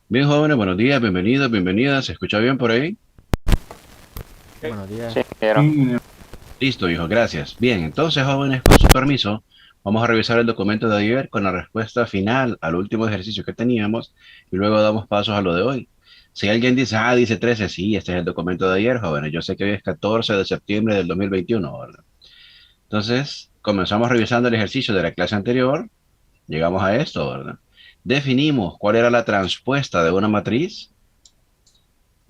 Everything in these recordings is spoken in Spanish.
Bien, jóvenes, buenos días, bienvenidos, bienvenidas. ¿Se escucha bien por ahí? Buenos días. Sí, ingeniero. Listo, hijo, gracias. Bien, entonces, jóvenes, con su permiso, vamos a revisar el documento de ayer con la respuesta final al último ejercicio que teníamos y luego damos pasos a lo de hoy. Si alguien dice, dice 13, sí, este es el documento de ayer, jóvenes. Yo sé que hoy es 14 de septiembre del 2021, ¿verdad? Entonces, comenzamos revisando el ejercicio de la clase anterior. Llegamos a esto, ¿verdad? Definimos cuál era la transpuesta de una matriz.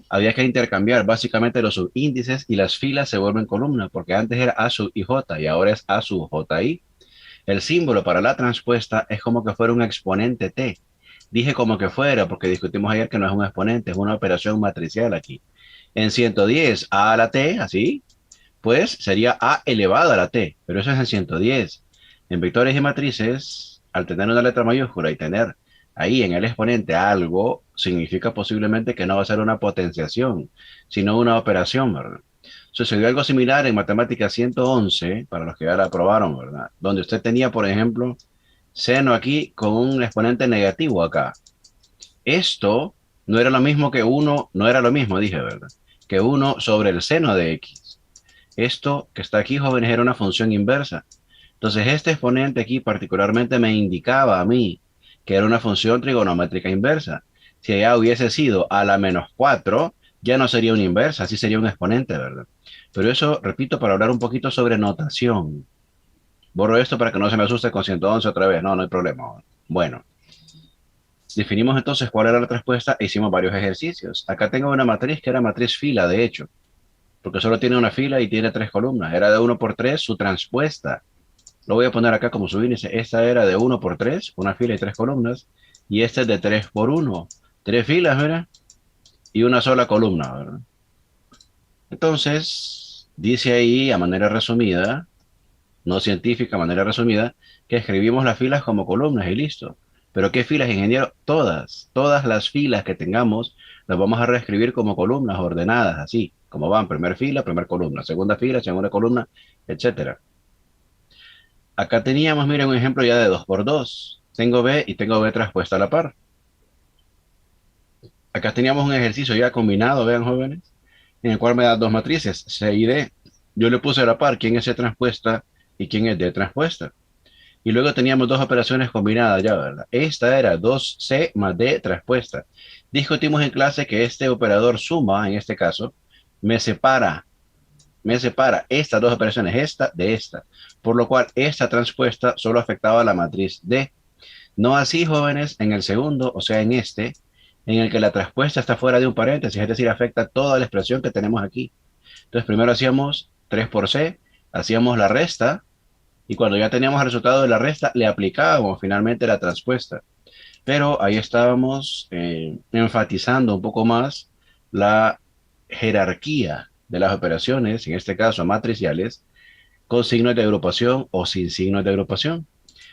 Había que intercambiar básicamente los subíndices y las filas se vuelven columnas, porque antes era A sub i j y ahora es A sub j i. El símbolo para la transpuesta es como que fuera un exponente t. Dije como que fuera, porque discutimos ayer que no es un exponente, es una operación matricial aquí. En 110, a la t, así, pues sería a elevado a la t, pero eso es en 110. En vectores y matrices, al tener una letra mayúscula y tener ahí en el exponente algo, significa posiblemente que no va a ser una potenciación, sino una operación, ¿verdad? Sucedió algo similar en matemática 111, para los que ya la aprobaron, ¿verdad? Donde usted tenía, por ejemplo, seno aquí con un exponente negativo acá. Esto no era lo mismo que uno, no era lo mismo, dije, ¿verdad? Que uno sobre el seno de x. Esto que está aquí, jóvenes, era una función inversa. Entonces, este exponente aquí particularmente me indicaba a mí que era una función trigonométrica inversa. Si allá hubiese sido a la menos 4, ya no sería una inversa, así sería un exponente, ¿verdad? Pero eso, repito, para hablar un poquito sobre notación. Borro esto para que no se me asuste con 111 otra vez. No, no hay problema. Bueno, definimos entonces cuál era la respuesta e hicimos varios ejercicios. Acá tengo una matriz que era matriz fila, de hecho, porque solo tiene una fila y tiene tres columnas. Era de uno por 3 su transpuesta. Lo voy a poner acá como su índice. Esta era de uno por 3 una fila y tres columnas. Y esta es de 3 por uno, tres filas, ¿verdad? Y una sola columna, ¿verdad? Entonces, dice ahí a manera resumida, no científica, a manera resumida, que escribimos las filas como columnas y listo. Pero ¿qué filas, ingeniero? Todas las filas que tengamos las vamos a reescribir como columnas ordenadas, así, como van, primera fila, primera columna, segunda fila, segunda columna, etcétera. Acá teníamos, miren, un ejemplo ya de 2 por 2. Tengo B y tengo B transpuesta a la par. Acá teníamos un ejercicio ya combinado, vean jóvenes, en el cual me da dos matrices, C y D. Yo le puse a la par quién es C transpuesta y quién es D transpuesta. Y luego teníamos dos operaciones combinadas ya, ¿verdad? Esta era 2C más D transpuesta. Discutimos en clase que este operador suma, en este caso, me separa, me separa estas dos operaciones, esta de esta. Por lo cual, esta transpuesta solo afectaba a la matriz D. No así, jóvenes, en el segundo, o sea, en este, en el que la transpuesta está fuera de un paréntesis, es decir, afecta toda la expresión que tenemos aquí. Entonces, primero hacíamos 3 por C, hacíamos la resta, y cuando ya teníamos el resultado de la resta, le aplicábamos finalmente la transpuesta. Pero ahí estábamos enfatizando un poco más la jerarquía de las operaciones, en este caso matriciales, con signos de agrupación o sin signos de agrupación.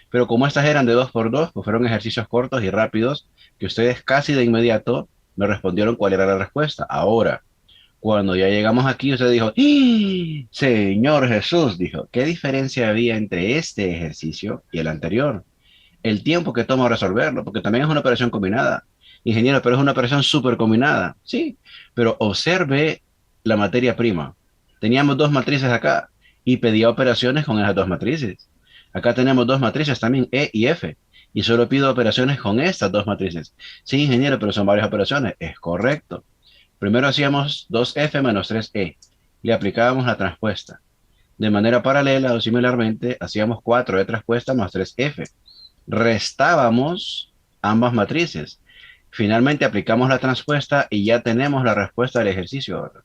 Pero como estas eran de 2 por 2 pues fueron ejercicios cortos y rápidos que ustedes casi de inmediato me respondieron cuál era la respuesta. Ahora, cuando ya llegamos aquí, usted dijo, ¡Ah! Señor Jesús, dijo, ¿qué diferencia había entre este ejercicio y el anterior? El tiempo que toma resolverlo, porque también es una operación combinada. Ingeniero, pero es una operación súper combinada. Sí, pero observe la materia prima. Teníamos dos matrices acá y pedía operaciones con esas dos matrices. Acá tenemos dos matrices también, E y F, y solo pido operaciones con estas dos matrices. Sí, ingeniero, pero son varias operaciones. Es correcto. Primero hacíamos 2F menos 3E. Le aplicábamos la transpuesta. De manera paralela o similarmente, hacíamos 4E transpuesta más 3F. Restábamos ambas matrices. Finalmente aplicamos la transpuesta y ya tenemos la respuesta del ejercicio, ¿verdad?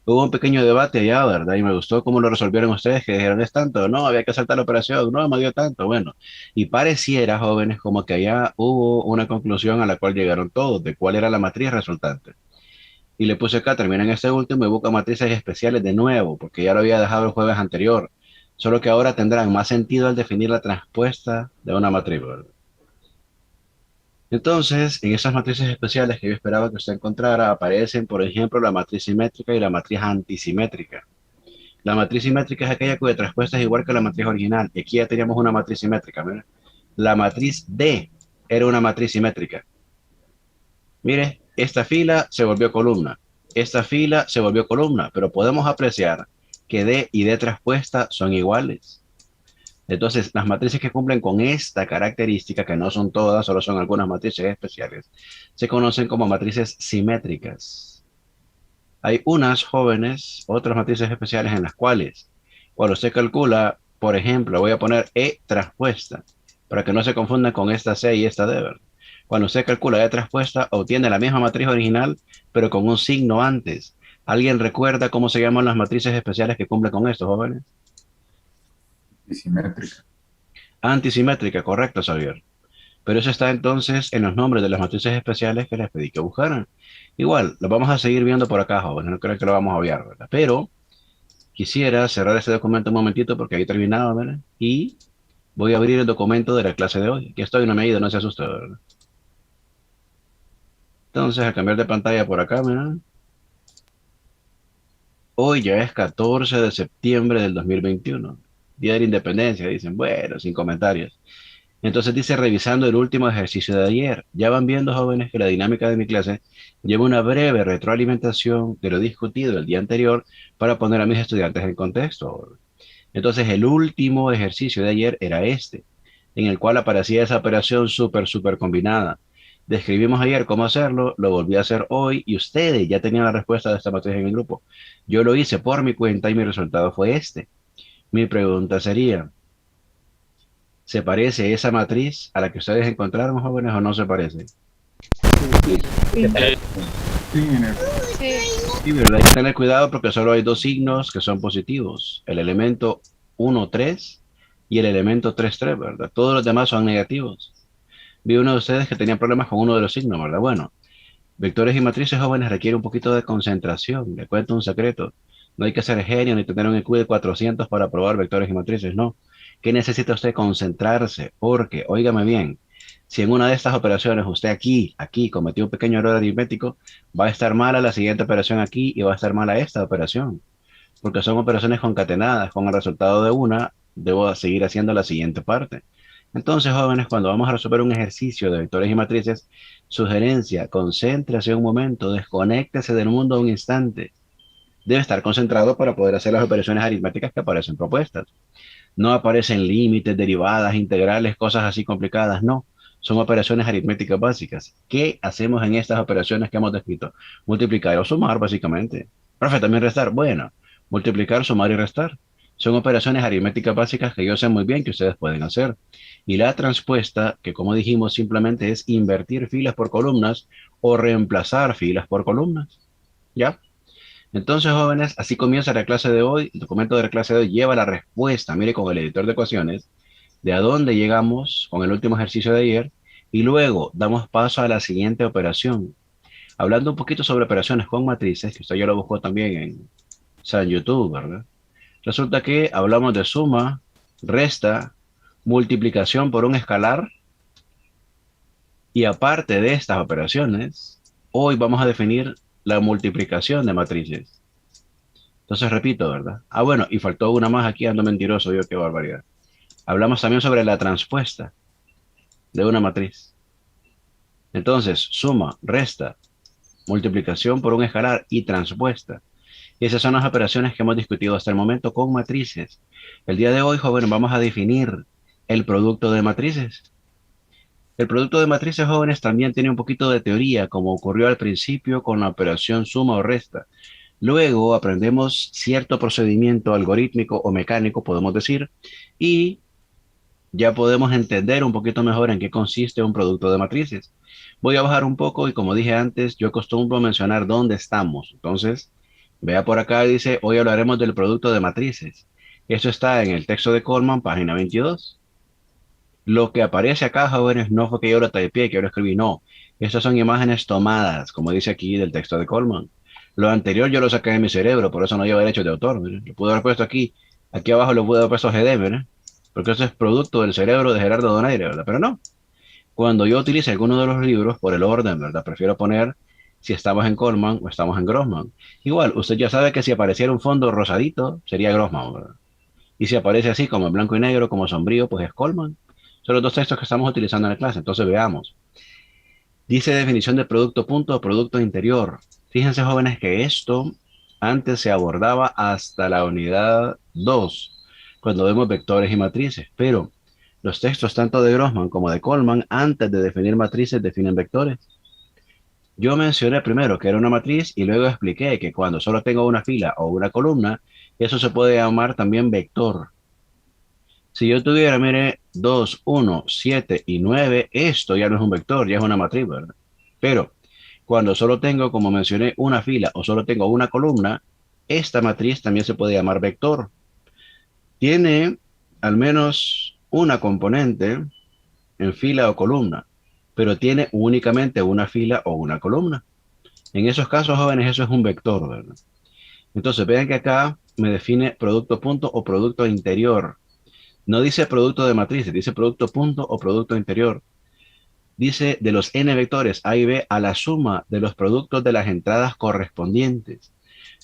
Hubo un pequeño debate allá, ¿verdad? Y me gustó cómo lo resolvieron ustedes, que dijeron, es tanto, no, había que saltar la operación, no, me dio tanto, bueno. Y pareciera, jóvenes, como que allá hubo una conclusión a la cual llegaron todos, de cuál era la matriz resultante. Y le puse acá, termina en este último y busca matrices especiales de nuevo, porque ya lo había dejado el jueves anterior. Solo que ahora tendrán más sentido al definir la transpuesta de una matriz, ¿verdad? Entonces, en esas matrices especiales que yo esperaba que usted encontrara, aparecen, por ejemplo, la matriz simétrica y la matriz antisimétrica. La matriz simétrica es aquella cuya respuesta es igual que la matriz original. Y aquí ya teníamos una matriz simétrica, ¿verdad? La matriz D era una matriz simétrica. Mire, esta fila se volvió columna, esta fila se volvió columna, pero podemos apreciar que D y D traspuesta son iguales. Entonces, las matrices que cumplen con esta característica, que no son todas, solo son algunas matrices especiales, se conocen como matrices simétricas. Hay unas jóvenes, otras matrices especiales en las cuales, cuando se calcula, por ejemplo, voy a poner E traspuesta, para que no se confunda con esta C y esta D, ¿verdad? Cuando se calcula E traspuesta, obtiene la misma matriz original, pero con un signo antes. ¿Alguien recuerda cómo se llaman las matrices especiales que cumplen con esto, jóvenes? Y simétrica. Antisimétrica, correcto, Xavier. Pero eso está entonces en los nombres de las matrices especiales que les pedí que buscaran. Igual, lo vamos a seguir viendo por acá, jóvenes, no creo que lo vamos a obviar, ¿verdad? Pero quisiera cerrar este documento un momentito porque ahí terminaba, ¿verdad? Y voy a abrir el documento de la clase de hoy. Aquí estoy, no me he ido, no se asuste, ¿verdad? Entonces, a cambiar de pantalla por acá, ¿verdad? Hoy ya es 14 de septiembre del 2021, Día de la Independencia, dicen, bueno, sin comentarios. Entonces dice, revisando el último ejercicio de ayer, ya van viendo, jóvenes, que la dinámica de mi clase lleva una breve retroalimentación de lo discutido el día anterior para poner a mis estudiantes en contexto. Entonces el último ejercicio de ayer era este, en el cual aparecía esa operación súper combinada. Describimos ayer cómo hacerlo, lo volví a hacer hoy y ustedes ya tenían la respuesta de esta matriz en el grupo. Yo lo hice por mi cuenta y mi resultado fue este. Mi pregunta sería, ¿se parece esa matriz a la que ustedes encontraron, jóvenes, o no se parece? Sí, Sí. Sí, en el- Sí. Sí, ¿verdad? Hay que tener cuidado porque solo hay dos signos que son positivos, el elemento 1, 3 y el elemento 3, 3, ¿verdad? Todos los demás son negativos. Vi uno de ustedes que tenía problemas con uno de los signos, ¿verdad? Bueno, vectores y matrices, jóvenes, requiere un poquito de concentración. Le cuento un secreto. No hay que ser genio ni tener un IQ de 400 para probar vectores y matrices, no. ¿Qué necesita usted? Concentrarse, porque, óigame bien, si en una de estas operaciones usted aquí cometió un pequeño error aritmético, va a estar mala la siguiente operación aquí y va a estar mala esta operación, porque son operaciones concatenadas. Con el resultado de una, debo seguir haciendo la siguiente parte. Entonces, jóvenes, cuando vamos a resolver un ejercicio de vectores y matrices, sugerencia, concéntrese un momento, desconéctese del mundo un instante. Debe estar concentrado para poder hacer las operaciones aritméticas que aparecen propuestas. No aparecen límites, derivadas, integrales, cosas así complicadas, no. Son operaciones aritméticas básicas. ¿Qué hacemos en estas operaciones que hemos descrito? Multiplicar o sumar, básicamente. Profe, también restar. Bueno, multiplicar, sumar y restar. Son operaciones aritméticas básicas que yo sé muy bien que ustedes pueden hacer. Y la transpuesta, que como dijimos, simplemente es invertir filas por columnas o reemplazar filas por columnas. ¿Ya? Entonces, jóvenes, así comienza la clase de hoy. El documento de la clase de hoy lleva la respuesta, mire, con el editor de ecuaciones, de a dónde llegamos con el último ejercicio de ayer, y luego damos paso a la siguiente operación. Hablando un poquito sobre operaciones con matrices, que usted ya lo buscó también en San YouTube, ¿verdad? Resulta que hablamos de suma, resta, multiplicación por un escalar, y aparte de estas operaciones, hoy vamos a definir la multiplicación de matrices. Entonces repito, ¿verdad? Ah, bueno, y faltó una más aquí, ando mentiroso, yo qué barbaridad. Hablamos también sobre la transpuesta de una matriz. Entonces, suma, resta, multiplicación por un escalar y transpuesta. Y esas son las operaciones que hemos discutido hasta el momento con matrices. El día de hoy, jóvenes, vamos a definir el producto de matrices. El producto de matrices, jóvenes, también tiene un poquito de teoría, como ocurrió al principio con la operación suma o resta. Luego aprendemos cierto procedimiento algorítmico o mecánico, podemos decir, y ya podemos entender un poquito mejor en qué consiste un producto de matrices. Voy a bajar un poco y como dije antes, yo acostumbro mencionar dónde estamos. Entonces, vea por acá, dice, hoy hablaremos del producto de matrices. Eso está en el texto de Coleman, página 22. Lo que aparece acá, jóvenes, no fue que yo lo typeé, que yo lo escribí, no. Estas son imágenes tomadas, como dice aquí del texto de Coleman. Lo anterior yo lo saqué de mi cerebro, por eso no lleva derechos de autor. Mire. Lo pude haber puesto aquí, aquí abajo lo pude haber puesto GD, ¿verdad? Porque eso es producto del cerebro de Gerardo Donaire, ¿verdad? Pero no. Cuando yo utilice alguno de los libros, por el orden, ¿verdad? Prefiero poner si estamos en Coleman o estamos en Grossman. Igual, usted ya sabe que si apareciera un fondo rosadito, sería Grossman, ¿verdad? Y si aparece así como en blanco y negro, como sombrío, pues es Coleman. Son los dos textos que estamos utilizando en la clase. Entonces veamos. Dice definición de producto punto o producto interior. Fíjense, jóvenes, que esto antes se abordaba hasta la unidad 2 cuando vemos vectores y matrices, pero los textos tanto de Grossman como de Coleman, antes de definir matrices, definen vectores. Yo mencioné primero que era una matriz y luego expliqué que cuando solo tengo una fila o una columna, eso se puede llamar también vector. Si yo tuviera, mire, 2, 1, 7 y 9, esto ya no es un vector, ya es una matriz, ¿verdad? Pero cuando solo tengo, como mencioné, una fila o solo tengo una columna, esta matriz también se puede llamar vector. Tiene al menos una componente en fila o columna, pero tiene únicamente una fila o una columna. En esos casos, jóvenes, eso es un vector, ¿verdad? Entonces, vean que acá me define producto punto o producto interior. No dice producto de matrices, dice producto punto o producto interior. Dice de los n vectores A y B a la suma de los productos de las entradas correspondientes.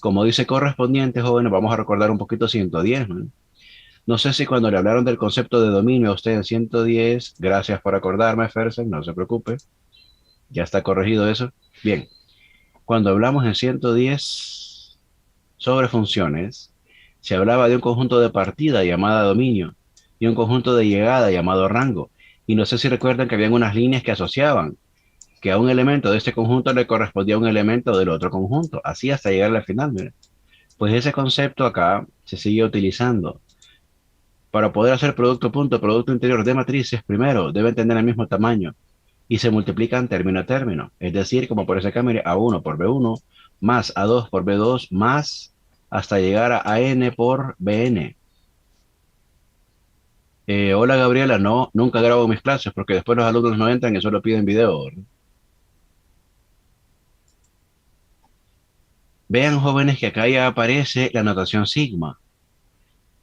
Como dice correspondientes, jóvenes, vamos a recordar un poquito 110, ¿no? No sé si cuando le hablaron del concepto de dominio a usted en 110, gracias por acordarme, Fersen, no se preocupe, ya está corregido eso. Bien, cuando hablamos en 110 sobre funciones, se hablaba de un conjunto de partida llamada dominio y un conjunto de llegada llamado rango. Y no sé si recuerdan que habían unas líneas que asociaban que a un elemento de este conjunto le correspondía un elemento del otro conjunto, así hasta llegar al final. Mire. Pues ese concepto acá se sigue utilizando. Para poder hacer producto punto, producto interior de matrices, primero deben tener el mismo tamaño y se multiplican término a término. Es decir, como por ese acá, mire, A1 por B1 más A2 por B2 más hasta llegar a AN por BN. Hola Gabriela, no, nunca grabo mis clases porque después los alumnos no entran y solo piden video. Vean, jóvenes, que acá ya aparece la notación sigma.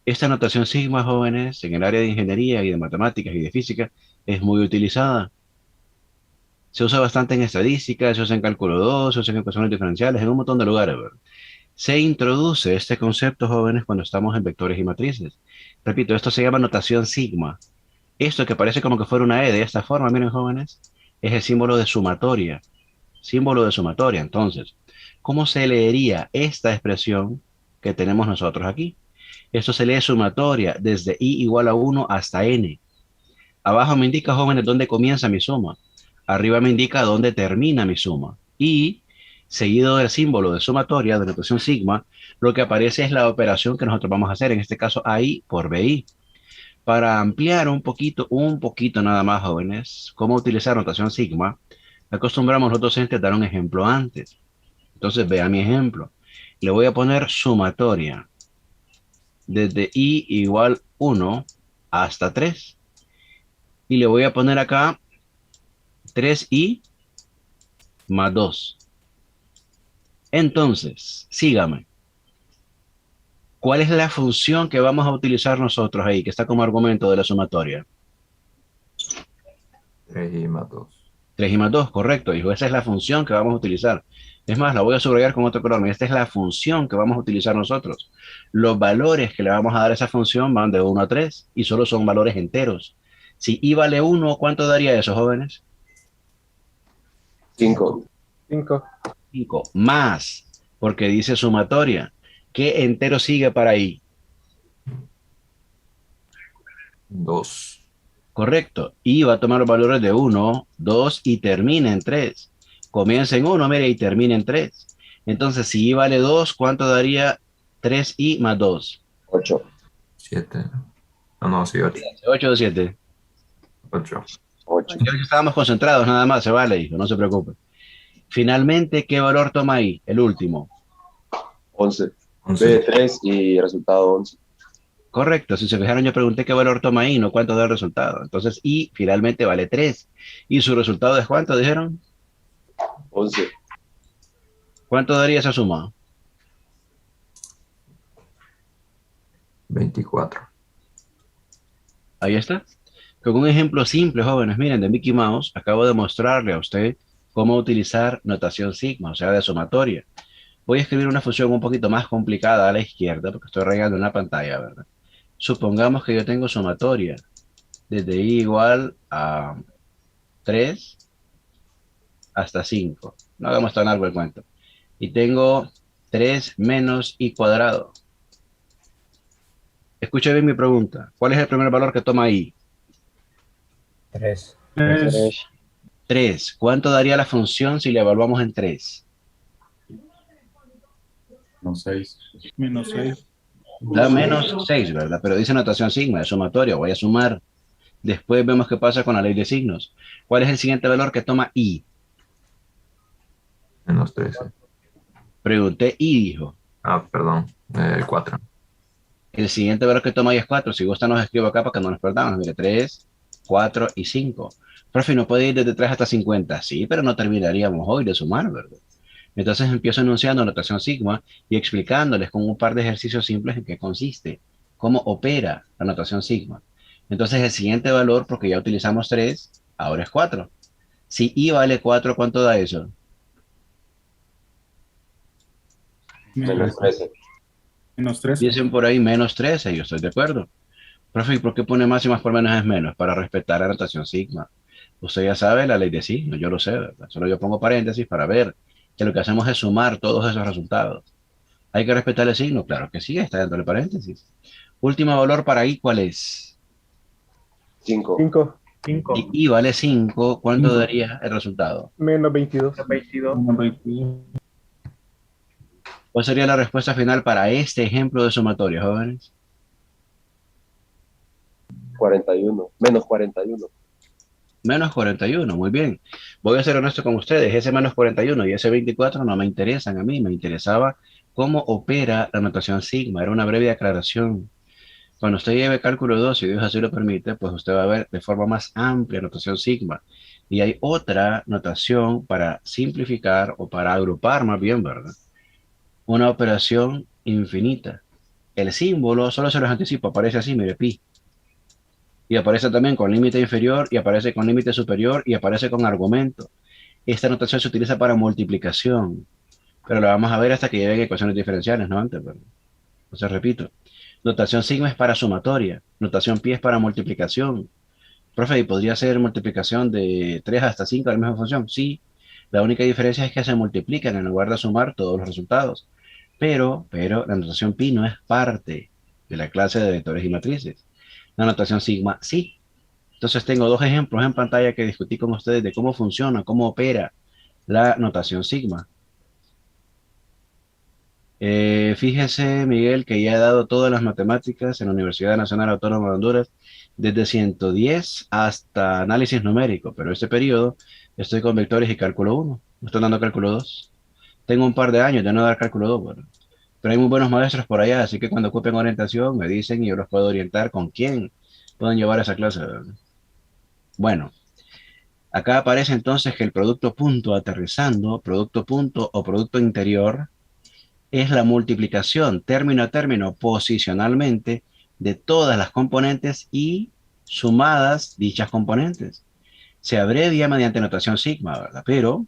Esta notación sigma, jóvenes, en el área de ingeniería y de matemáticas y de física, es muy utilizada. Se usa bastante en estadística, se usa en cálculo 2, se usa en ecuaciones diferenciales, en un montón de lugares, ¿verdad? Se introduce este concepto, jóvenes, cuando estamos en vectores y matrices. Repito, esto se llama notación sigma. Esto que parece como que fuera una E de esta forma, miren, jóvenes, es el símbolo de sumatoria. Símbolo de sumatoria. Entonces, ¿cómo se leería esta expresión que tenemos nosotros aquí? Esto se lee sumatoria desde i igual a 1 hasta n. Abajo me indica, jóvenes, dónde comienza mi suma. Arriba me indica dónde termina mi suma. Y, seguido del símbolo de sumatoria, de notación sigma, lo que aparece es la operación que nosotros vamos a hacer, en este caso AI por BI. Para ampliar un poquito nada más, jóvenes, cómo utilizar notación sigma, acostumbramos los docentes a dar un ejemplo antes. Entonces, vean mi ejemplo. Le voy a poner sumatoria desde i igual 1 hasta 3. Y le voy a poner acá 3i más 2. Entonces, sígame. ¿Cuál es la función que vamos a utilizar nosotros ahí, que está como argumento de la sumatoria? 3i más 2. 3i más 2, correcto, hijo. Esa es la función que vamos a utilizar. Es más, la voy a subrayar con otro color. Esta es la función que vamos a utilizar nosotros. Los valores que le vamos a dar a esa función van de 1 a 3 y solo son valores enteros. Si i vale 1, ¿cuánto daría eso, jóvenes? 5. 5 más, porque dice sumatoria. ¿Qué entero sigue para i? 2. Correcto. I va a tomar los valores de 1, 2 y termina en 3. Comienza en 1, mire, y termina en 3. Entonces, si i vale 2, ¿cuánto daría 3i más 2? 8. 7. No, sí, 8. 8 o 7. 8. 8. Ya que estábamos concentrados, nada más, se vale, hijo, no se preocupe. Finalmente, ¿qué valor toma i? El último. 11. 11. B 3 y resultado 11. Correcto, si se fijaron, yo pregunté qué valor toma i, no cuánto da el resultado. Entonces, i finalmente vale 3. ¿Y su resultado es cuánto, dijeron? 11. ¿Cuánto daría esa suma? 24. Ahí está. Con un ejemplo simple, jóvenes, miren, de Mickey Mouse, acabo de mostrarle a usted cómo utilizar notación sigma, o sea, de sumatoria. Voy a escribir una función un poquito más complicada a la izquierda, porque estoy regando en la pantalla, ¿verdad? Supongamos que yo tengo sumatoria desde i igual a 3 hasta 5. No hagamos tan largo el cuento. Y tengo 3 menos i cuadrado. Escuche bien mi pregunta. ¿Cuál es el primer valor que toma i? 3. 3. 3. ¿Cuánto daría la función si la evaluamos en 3? Menos 6. Menos 6. Da menos 6, ¿verdad? Pero dice notación sigma, es sumatorio. Voy a sumar. Después vemos qué pasa con la ley de signos. ¿Cuál es el siguiente valor que toma i? Menos 13. Pregunté y dijo. Ah, perdón. 4. El siguiente valor que toma i es 4. Si gusta nos escribo acá para que no nos perdamos. Mire, 3, 4 y 5. Profe, ¿no puede ir desde 3 hasta 50? Sí, pero no terminaríamos hoy de sumar, ¿verdad? Entonces empiezo enunciando notación sigma y explicándoles con un par de ejercicios simples en qué consiste, cómo opera la notación sigma. Entonces el siguiente valor, porque ya utilizamos 3, ahora es 4. Si i vale 4, ¿cuánto da eso? Menos 13. Menos 13. Dicen por ahí menos 13, yo estoy de acuerdo. Profe, ¿y por qué pone más y más por menos es menos? Para respetar la notación sigma. Usted ya sabe la ley de signos, yo lo sé, ¿verdad? Solo yo pongo paréntesis para ver que lo que hacemos es sumar todos esos resultados. ¿Hay que respetar el signo? Claro que sí, está dentro del paréntesis. Último valor para i, ¿cuál es? 5. 5. Si i vale 5, ¿cuánto 5. daría el resultado? Menos 22. 22. ¿Cuál sería la respuesta final para este ejemplo de sumatorio, jóvenes? 41. Menos 41. Menos 41, muy bien. Voy a ser honesto con ustedes, ese menos 41 y ese 24 no me interesan a mí, me interesaba cómo opera la notación sigma, era una breve aclaración. Cuando usted lleve cálculo 2, si Dios así lo permite, pues usted va a ver de forma más amplia notación sigma. Y hay otra notación para simplificar o para agrupar más bien, ¿verdad? Una operación infinita. El símbolo, solo se los anticipo, aparece así, mire, pi. Y aparece también con límite inferior, y aparece con límite superior, y aparece con argumento. Esta notación se utiliza para multiplicación, pero la vamos a ver hasta que lleguen ecuaciones diferenciales, no antes, ¿verdad? Entonces, repito, notación sigma es para sumatoria, notación pi es para multiplicación. Profe, ¿y podría ser multiplicación de 3 hasta 5 de la misma función? Sí, la única diferencia es que se multiplican en lugar de sumar todos los resultados. Pero la notación pi no es parte de la clase de vectores y matrices. La notación sigma sí. Entonces tengo dos ejemplos en pantalla que discutí con ustedes de cómo funciona, cómo opera la notación sigma. Fíjese, Miguel, que ya he dado todas las matemáticas en la Universidad Nacional Autónoma de Honduras, desde 110 hasta análisis numérico, pero este periodo estoy con vectores y cálculo 1. No estoy dando cálculo 2. Tengo un par de años de no dar cálculo 2, bueno. Pero hay muy buenos maestros por allá, así que cuando ocupen orientación me dicen y yo los puedo orientar con quién pueden llevar esa clase. Bueno, acá aparece entonces que el producto punto aterrizando, producto punto o producto interior es la multiplicación término a término posicionalmente de todas las componentes y sumadas dichas componentes. Se abrevia mediante notación sigma, ¿verdad? Pero,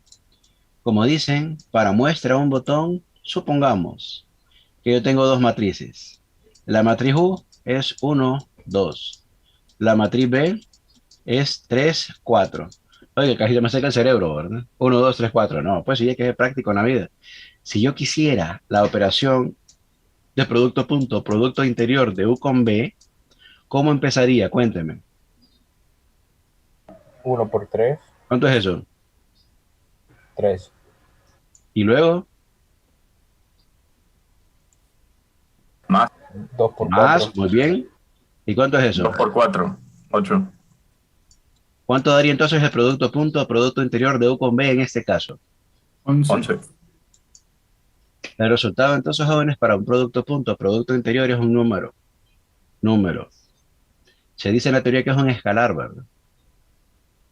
como dicen, para muestra un botón, supongamos que yo tengo dos matrices. La matriz U es 1, 2. La matriz B es 3, 4. Oye, casi se me seca el cerebro, ¿verdad? 1, 2, 3, 4. No, pues sí, hay que ser práctico en la vida. Si yo quisiera la operación de producto punto, producto interior de U con B, ¿cómo empezaría? Cuénteme. 1 por 3, ¿Cuánto es eso? 3. Y luego, Más 2 por más, 4, muy bien. ¿Y cuánto es eso? 2 por 4. 8. ¿Cuánto daría entonces el producto punto, producto interior de U con B en este caso? 11. 11. El resultado entonces, jóvenes, para un producto punto, producto interior es un número. Número. Se dice en la teoría que es un escalar, ¿verdad?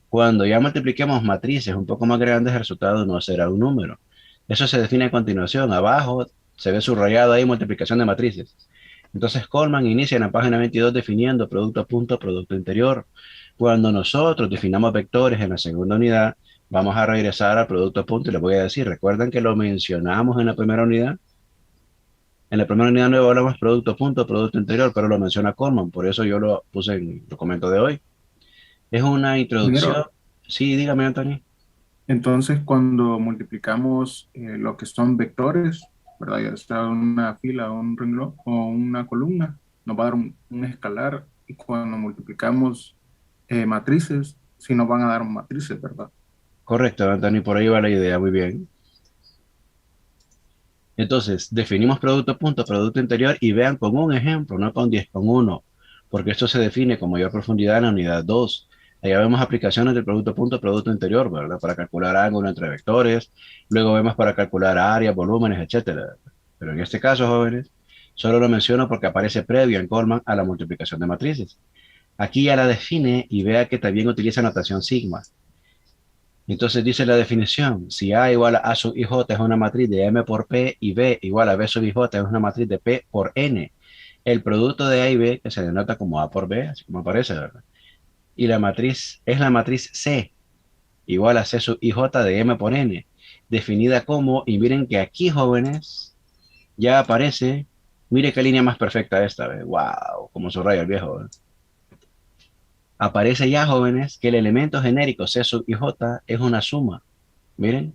Cuando ya multipliquemos matrices un poco más grandes, el resultado no será un número. Eso se define a continuación. Abajo se ve subrayado ahí multiplicación de matrices. Entonces Coleman inicia en la página 22 definiendo producto punto, producto interior. Cuando nosotros definamos vectores en la segunda unidad, vamos a regresar al producto punto y les voy a decir, recuerden que lo mencionamos en la primera unidad. En la primera unidad no evaluamos producto punto, producto interior, pero lo menciona Coleman, por eso yo lo puse en el documento de hoy. Es una introducción. Ingeniero. Sí, dígame, Anthony. Entonces, cuando multiplicamos lo que son vectores, ¿verdad? Ya sea una fila, un renglón o una columna, nos va a dar un escalar. Y cuando multiplicamos matrices, sí nos van a dar matrices, ¿verdad? Correcto, Anthony, por ahí va la idea, muy bien. Entonces, definimos producto punto, producto interior y vean con un ejemplo, no con 10, con uno, porque esto se define con mayor profundidad en la unidad 2. Allá vemos aplicaciones del producto punto, producto interior, ¿verdad? Para calcular ángulo entre vectores, luego vemos para calcular áreas, volúmenes, etcétera. Pero en este caso, jóvenes, solo lo menciono porque aparece previo en Goldman a la multiplicación de matrices. Aquí ya la define y vea que también utiliza notación sigma. Entonces dice la definición, si A igual a sub ij es una matriz de M por P y B igual a B sub ij es una matriz de P por N. El producto de A y B, que se denota como A por B, así como aparece, ¿verdad? Y la matriz es la matriz C, igual a C sub ij de M por N, definida como, y miren que aquí, jóvenes, ya aparece, mire qué línea más perfecta esta, ¿ve? Wow, como subraya el viejo, ¿ve? Aparece ya, jóvenes, que el elemento genérico C sub ij es una suma. Miren,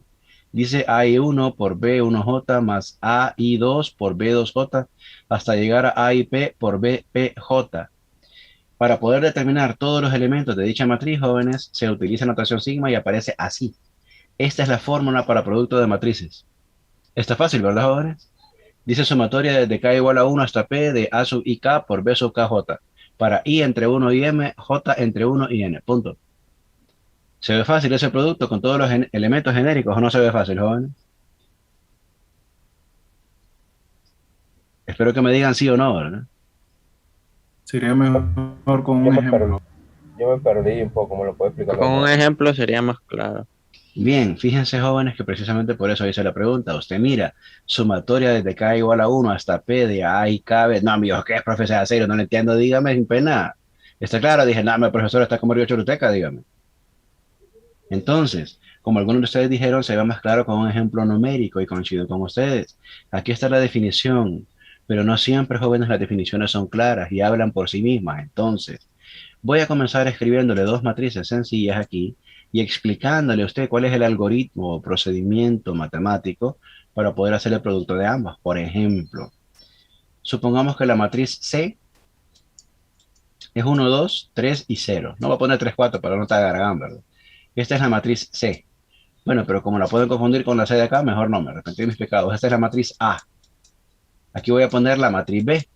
dice AI1 por B1J más AI2 por B2J hasta llegar a AIP por BPJ. Para poder determinar todos los elementos de dicha matriz, jóvenes, se utiliza notación sigma y aparece así. Esta es la fórmula para producto de matrices. Está fácil, ¿verdad, jóvenes? Dice sumatoria desde K igual a 1 hasta P de A sub IK por B sub KJ. Para I entre 1 y M, J entre 1 y N. Punto. ¿Se ve fácil ese producto con todos los elementos genéricos o no se ve fácil, jóvenes? Espero que me digan sí o no, ¿verdad? Sería mejor con Yo un me ejemplo. Yo me perdí un poco, ¿me lo puedo explicar? Con un ejemplo sería más claro. Bien, fíjense, jóvenes, que precisamente por eso hice la pregunta. Usted mira, sumatoria desde K igual a 1 hasta P de A y K. No, amigo, ¿qué es, profesor? ¿En serio? No le entiendo, dígame, sin pena. ¿Está claro? Dije, no, el profesor está como Río Choluteca, dígame. Entonces, como algunos de ustedes dijeron, se ve más claro con un ejemplo numérico y coincido con ustedes. Aquí está la definición, pero no siempre, jóvenes, las definiciones son claras y hablan por sí mismas. Entonces, voy a comenzar escribiéndole dos matrices sencillas aquí y explicándole a usted cuál es el algoritmo o procedimiento matemático para poder hacer el producto de ambas. Por ejemplo, supongamos que la matriz C es 1, 2, 3 y 0. No voy a poner 3, 4 para no te agarrar, ¿verdad? Esta es la matriz C. Bueno, pero como la pueden confundir con la C de acá, mejor no, me arrepentí de mis pecados. Esta es la matriz A. Aquí voy a poner la matriz B.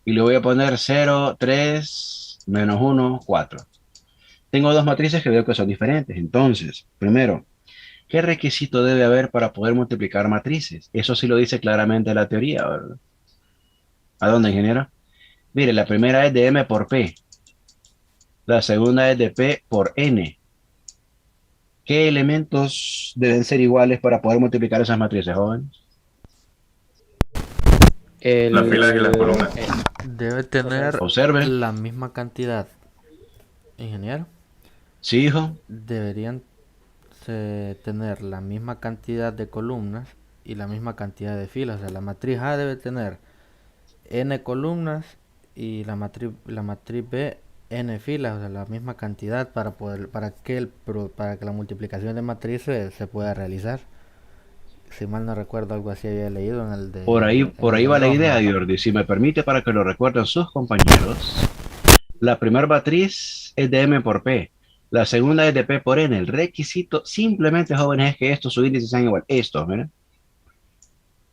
Y le voy a poner 0, 3, menos 1, 4. Tengo dos matrices que veo que son diferentes. Entonces, primero, ¿qué requisito debe haber para poder multiplicar matrices? Eso sí lo dice claramente la teoría, ¿verdad? ¿A dónde, ingeniero? Mire, la primera es de M por P. La segunda es de P por N. ¿Qué elementos deben ser iguales para poder multiplicar esas matrices, jóvenes? La fila y las columnas. Debe tener Observen. la misma cantidad. Ingeniero, Sí, hijo. deberían tener la misma cantidad de columnas y la misma cantidad de filas. O sea, la matriz A debe tener n columnas y la matriz B n filas, o sea, la misma cantidad para que la multiplicación de matrices se pueda realizar. Si mal no recuerdo, algo así había leído en el de Por ahí va la idea, Jordi. Si me permite, para que lo recuerden sus compañeros. La primera matriz es de M por P. La segunda es de P por N. El requisito simplemente, jóvenes, es que estos subíndices sean igual. Estos, miren.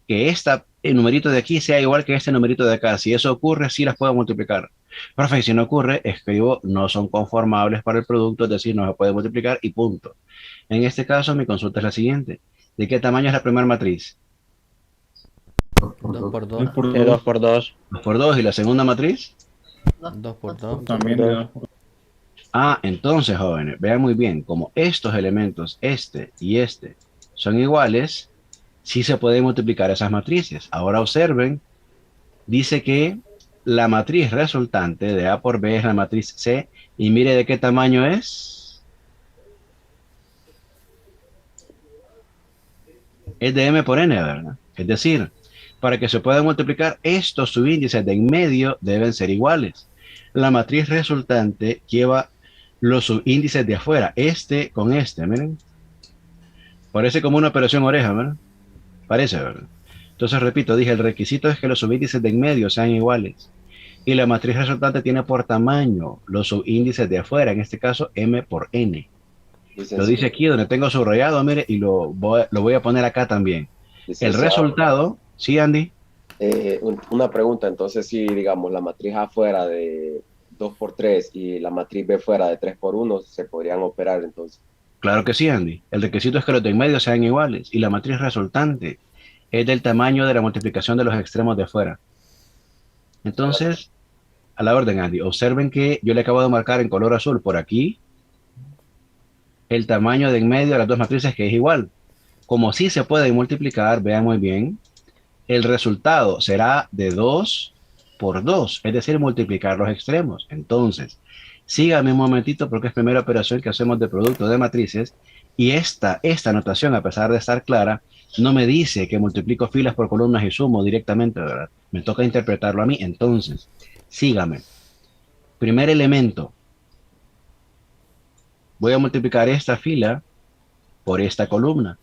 Que el numerito de aquí sea igual que este numerito de acá. Si eso ocurre, sí las puedo multiplicar. Profe, si no ocurre, escribo no son conformables para el producto, es decir, no se puede multiplicar y punto. En este caso, mi consulta es la siguiente. ¿De qué tamaño es la primera matriz? 2 por 2, 2 por De 2 2, por 2. 2 por 2. ¿Y la segunda matriz? 2 por 2. también de 2 por 2. Ah, entonces, jóvenes, vean muy bien, como estos elementos, este y este, son iguales, sí se pueden multiplicar esas matrices. Ahora observen, dice que la matriz resultante de A por B es la matriz C, y mire de qué tamaño es. Es de M por N, ¿verdad? Es decir, para que se puedan multiplicar, estos subíndices de en medio deben ser iguales. La matriz resultante lleva los subíndices de afuera, este con este, miren. Parece como una operación oreja, ¿verdad? Parece, ¿verdad? Entonces, repito, dije, el requisito es que los subíndices de en medio sean iguales. Y la matriz resultante tiene por tamaño los subíndices de afuera, en este caso M por N. Lo dice aquí donde tengo subrayado, mire, y lo voy a poner acá también. El resultado, ¿sí, Andy? Una pregunta, entonces si digamos la matriz A fuera de 2 por 3 y la matriz B fuera de 3 por 1, se podrían operar entonces. Claro que sí, Andy. El requisito es que los de en medio sean iguales y la matriz resultante es del tamaño de la multiplicación de los extremos de afuera. Entonces, a la orden, Andy, observen que yo le acabo de marcar en color azul por aquí el tamaño de en medio de las dos matrices, que es igual. Como sí se puede multiplicar, vean muy bien, el resultado será de 2 por 2, es decir, multiplicar los extremos. Entonces, síganme un momentito porque es primera operación que hacemos de producto de matrices y esta notación, a pesar de estar clara, no me dice que multiplico filas por columnas y sumo directamente, ¿verdad? Me toca interpretarlo a mí. Entonces, síganme. Primer elemento. Voy a multiplicar esta fila por esta columna.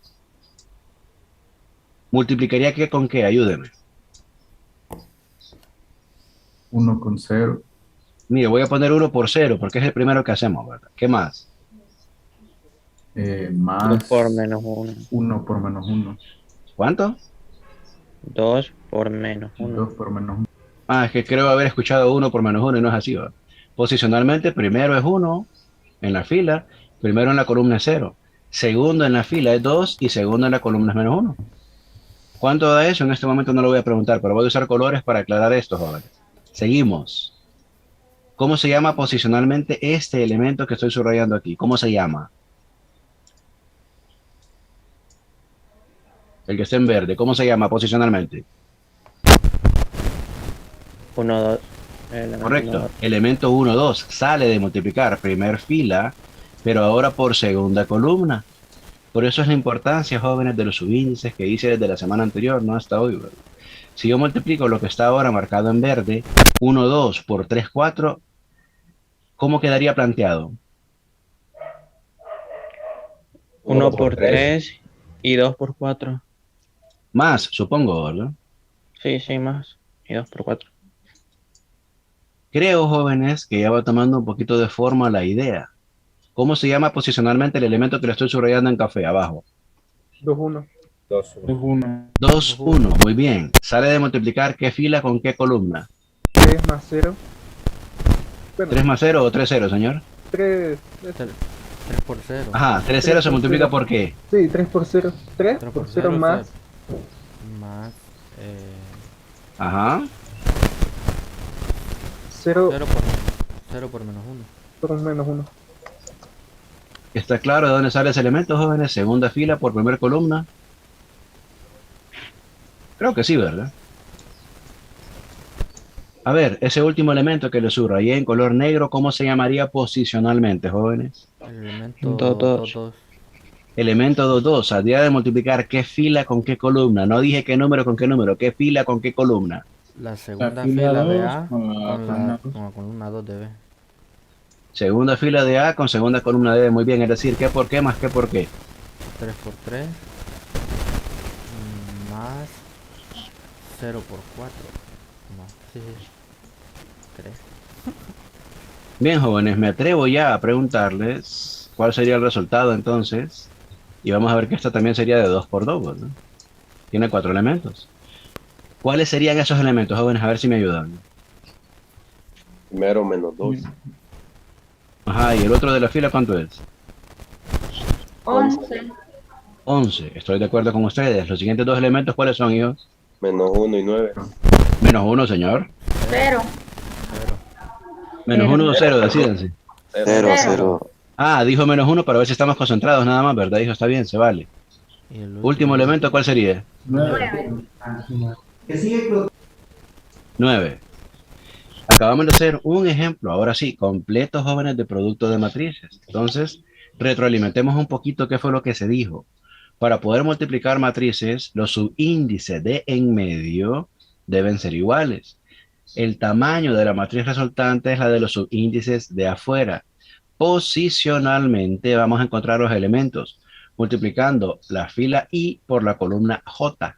¿Multiplicaría qué con qué? Ayúdeme. 1 con 0. Mire, voy a poner 1 por 0 porque es el primero que hacemos, ¿verdad? ¿Qué más? Más 2 por menos 1. 1 por menos 1. ¿Cuánto? 2 por menos 1. 2 por menos 1. Ah, es que creo haber escuchado 1 por menos 1 y no es así, ¿verdad? Posicionalmente, primero es 1 en la fila, primero en la columna es 0, segundo en la fila es 2 y segundo en la columna es menos 1. ¿Cuánto da eso? En este momento no lo voy a preguntar, pero voy a usar colores para aclarar esto, jóvenes. Seguimos. ¿Cómo se llama posicionalmente este elemento que estoy subrayando aquí? ¿Cómo se llama? El que está en verde, ¿cómo se llama posicionalmente? 1, 2. Correcto. Elemento 1, 2. Sale de multiplicar primer fila, pero ahora por segunda columna. Por eso es la importancia, jóvenes, de los subíndices que hice desde la semana anterior, no hasta hoy, ¿verdad? Si yo multiplico lo que está ahora marcado en verde, 1, 2 por 3, 4, ¿cómo quedaría planteado? 1 por 3 y 2 por 4. Más, supongo, ¿verdad? Sí, sí, más. Y 2 por 4. Creo, jóvenes, que ya va tomando un poquito de forma la idea. ¿Cómo se llama posicionalmente el elemento que le estoy subrayando en café abajo? 2, 1. 2, 1. 1. 2, 1. Muy bien. Sale de multiplicar qué fila con qué columna. 3 más 0. Bueno, 3 más 0 o 3 0, señor. 3. 3 por 0. Ajá, 3 0 se multiplica por qué. Sí, 3 por 0. 3 por 0 más. Más. Ajá. 0 0 por menos 1. por menos 1. ¿Está claro de dónde sale ese elemento, jóvenes? Segunda fila por primera columna. Creo que sí, ¿verdad? A ver, ese último elemento que le subrayé en color negro, ¿cómo se llamaría posicionalmente, jóvenes? El elemento 2. 2. Elemento 2, 2. Saldría de multiplicar qué fila con qué columna. No dije qué número con qué número. ¿Qué fila con qué columna? La segunda fila fila de 2 A con la con la columna 2 de B. Segunda fila de A con segunda columna de B. Muy bien, es decir, ¿qué por qué más qué por qué? 3 por 3. Más 0 por 4. No, sí, 3. Bien, jóvenes, me atrevo ya a preguntarles cuál sería el resultado entonces. Y vamos a ver que esta también sería de 2 por 2, ¿no? Tiene 4 elementos. ¿Cuáles serían esos elementos, jóvenes? A ver si me ayudan. Primero menos 2. Ajá, ¿y el otro de la fila cuánto es? 11. 11. Estoy de acuerdo con ustedes. Los siguientes dos elementos, ¿cuáles son, hijos? Menos 1 y 9. Menos 1, señor. 0. Menos 1 o 0, decídense. 0, 0. Ah, dijo menos 1 para ver si estamos concentrados nada más, ¿verdad? Dijo, está bien, se vale. Y el Último elemento, ¿cuál sería? 9. 9. Acabamos de hacer un ejemplo, ahora sí, completo, jóvenes, de producto de matrices. Entonces, retroalimentemos un poquito qué fue lo que se dijo. Para poder multiplicar matrices, los subíndices de en medio deben ser iguales. El tamaño de la matriz resultante es la de los subíndices de afuera. posicionalmente vamos a encontrar los elementos multiplicando la fila I por la columna J.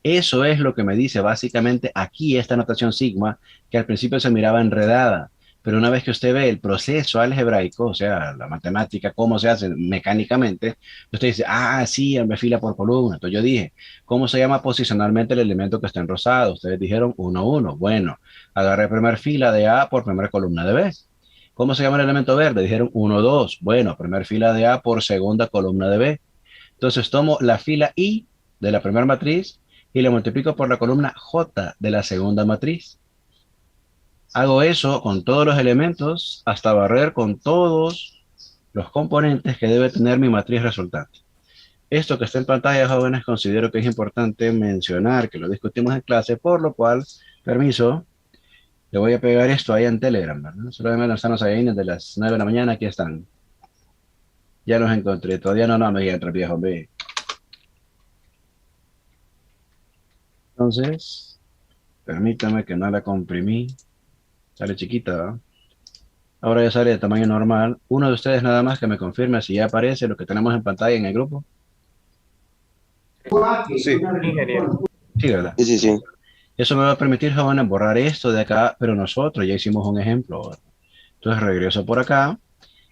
Eso es lo que me dice básicamente aquí esta notación sigma, que al principio se miraba enredada, pero una vez que usted ve el proceso algebraico, o sea, la matemática, cómo se hace mecánicamente, usted dice, ah, sí, en vez fila por columna. Entonces yo dije, ¿cómo se llama posicionalmente el elemento que está en rosado? Ustedes dijeron 1, 1. Bueno, agarré primera fila de A por primera columna de B. ¿Cómo se llama el elemento verde? Dijeron 1, 2. Bueno, primera fila de A por segunda columna de B. Entonces tomo la fila I de la primera matriz y la multiplico por la columna J de la segunda matriz. Hago eso con todos los elementos hasta barrer con todos los componentes que debe tener mi matriz resultante. Esto que está en pantalla, jóvenes, considero que es importante mencionar, que lo discutimos en clase, por lo cual, permiso, le voy a pegar esto ahí en Telegram, ¿verdad? Solo deben lanzarnos ahí desde las 9 de la mañana, aquí están. Ya los encontré, todavía no me entra viejo, ve. Entonces, permítame que no la comprimí. Sale chiquita, ¿verdad? Ahora ya sale de tamaño normal. Uno de ustedes nada más que me confirme si ya aparece lo que tenemos en pantalla en el grupo. Sí. Sí, ¿verdad? Sí, sí, sí. Eso me va a permitir, jóvenes, borrar esto de acá, pero nosotros ya hicimos un ejemplo, ¿verdad? Entonces regreso por acá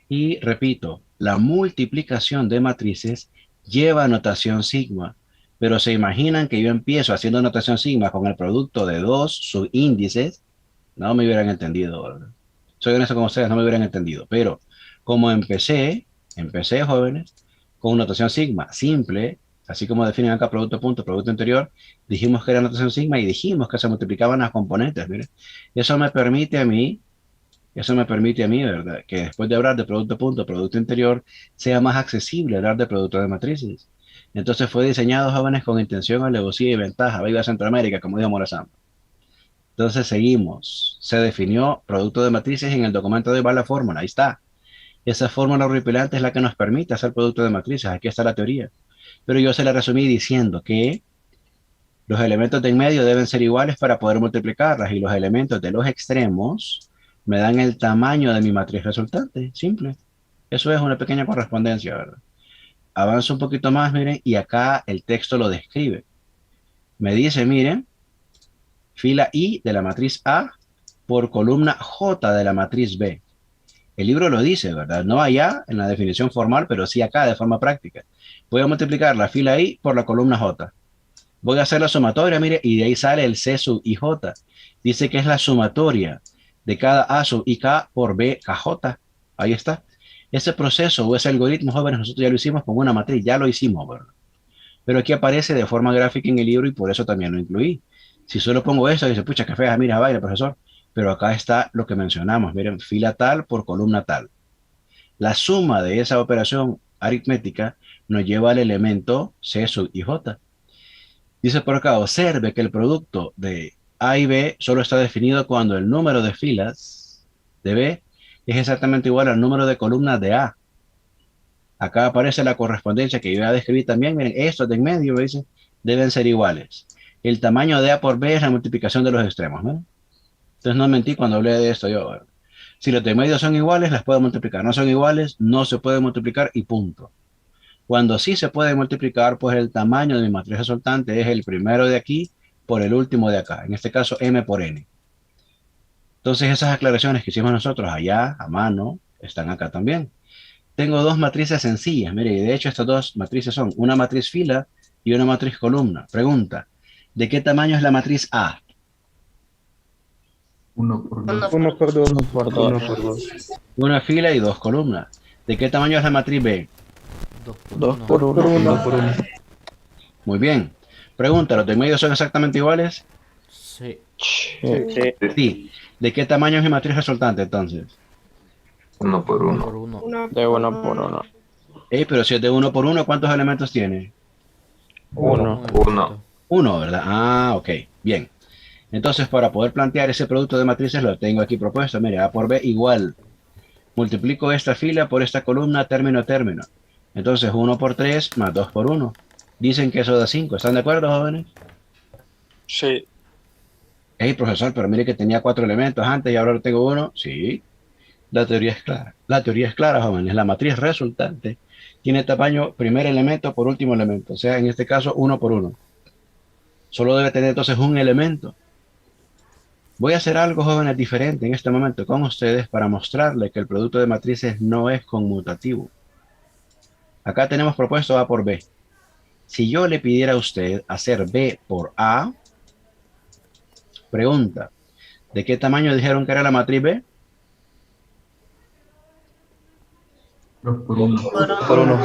y repito, la multiplicación de matrices lleva notación sigma, pero se imaginan que yo empiezo haciendo notación sigma con el producto de dos subíndices, no me hubieran entendido, ¿verdad? Soy honesto con ustedes, no me hubieran entendido, pero como empecé, jóvenes, con notación sigma simple, así como definen acá producto punto, producto interior, dijimos que era notación sigma y dijimos que se multiplicaban las componentes, miren. Eso me permite a mí, ¿verdad? Que después de hablar de producto punto, producto interior, sea más accesible hablar de producto de matrices. Entonces fue diseñado, jóvenes, con intención, alevosía y ventaja. Viva Centroamérica, como dijo Morazán. Entonces seguimos. Se definió producto de matrices en el documento de la fórmula. Ahí está. Esa fórmula horripilante es la que nos permite hacer producto de matrices. Aquí está la teoría. Pero yo se la resumí diciendo que los elementos de en medio deben ser iguales para poder multiplicarlas y los elementos de los extremos me dan el tamaño de mi matriz resultante. Simple. Eso es una pequeña correspondencia, ¿verdad? Avanzo un poquito más, miren, y acá el texto lo describe. Me dice, miren, fila I de la matriz A por columna J de la matriz B. El libro lo dice, ¿verdad? No allá en la definición formal, pero sí acá de forma práctica. Voy a multiplicar la fila I por la columna J. Voy a hacer la sumatoria, mire, y de ahí sale el C sub IJ. Dice que es la sumatoria de cada A sub IK por B KJ. Ahí está. Ese proceso o ese algoritmo, jóvenes, nosotros ya lo hicimos con una matriz, ya lo hicimos, ¿verdad? Pero aquí aparece de forma gráfica en el libro y por eso también lo incluí. Si solo pongo esto, dice, pucha, qué fea, mira, baila, profesor. Pero acá está lo que mencionamos, miren, fila tal por columna tal. La suma de esa operación aritmética nos lleva al elemento C sub IJ. Dice por acá, observe que el producto de A y B solo está definido cuando el número de filas de B es exactamente igual al número de columnas de A. Acá aparece la correspondencia que yo ya describí también. Miren, estos de en medio, me dicen, deben ser iguales. El tamaño de A por B es la multiplicación de los extremos, ¿no? Entonces no mentí cuando hablé de esto yo. Si los de medio son iguales, las puedo multiplicar. No son iguales, no se puede multiplicar y punto. Cuando sí se puede multiplicar, pues el tamaño de mi matriz resultante es el primero de aquí por el último de acá. En este caso, M por N. Entonces esas aclaraciones que hicimos nosotros allá, a mano, están acá también. Tengo dos matrices sencillas. Mire, y de hecho estas dos matrices son una matriz fila y una matriz columna. Pregunta, ¿de qué tamaño es la matriz A? 1 por 2. 1 por 2. 1 por 2. Una fila y dos columnas. ¿De qué tamaño es la matriz B? 2 por 1. 1. Muy bien. Pregunta, ¿los de medio son exactamente iguales? Sí. Sí. ¿De qué tamaño es mi matriz resultante entonces? 1 por 1. Por 1. De 1 por 1. Pero si es de 1 por 1, ¿cuántos elementos tiene? 1. 1. 1, ¿verdad? Ah, ok. Bien. Entonces, para poder plantear ese producto de matrices, lo tengo aquí propuesto. Mire, A por B igual. Multiplico esta fila por esta columna término a término. Entonces, 1 por 3 más 2 por 1. Dicen que eso da 5. ¿Están de acuerdo, jóvenes? Sí. Profesor, pero mire que tenía 4 elementos antes y ahora tengo 1. Sí. La teoría es clara. La teoría es clara, jóvenes. La matriz resultante tiene tamaño primer elemento por último elemento. O sea, en este caso, 1 por 1. Solo debe tener entonces un elemento. Voy a hacer algo, jóvenes, diferente en este momento con ustedes para mostrarles que el producto de matrices no es conmutativo. Acá tenemos propuesto A por B. Si yo le pidiera a usted hacer B por A, pregunta, ¿de qué tamaño dijeron que era la matriz B? 2 por 1. Por uno.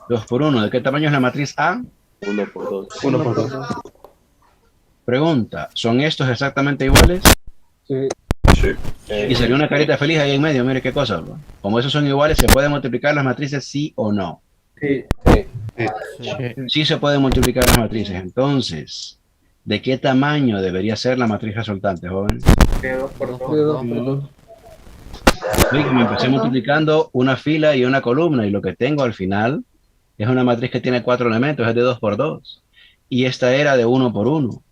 2 por 1. ¿De qué tamaño es la matriz A? 1 por 2. 1 por 2. Pregunta, ¿son estos exactamente iguales? Sí. Sí. Y sería una carita feliz ahí en medio, mire qué cosa, bro. Como esos son iguales, ¿se pueden multiplicar las matrices sí o no? Sí. Sí. Sí se pueden multiplicar las matrices. Entonces, ¿de qué tamaño debería ser la matriz resultante, joven? De 2 por 2. Me empecé multiplicando una fila y una columna, y lo que tengo al final es una matriz que tiene 4 elementos, es de 2 por 2. Y esta era de 1 por 1.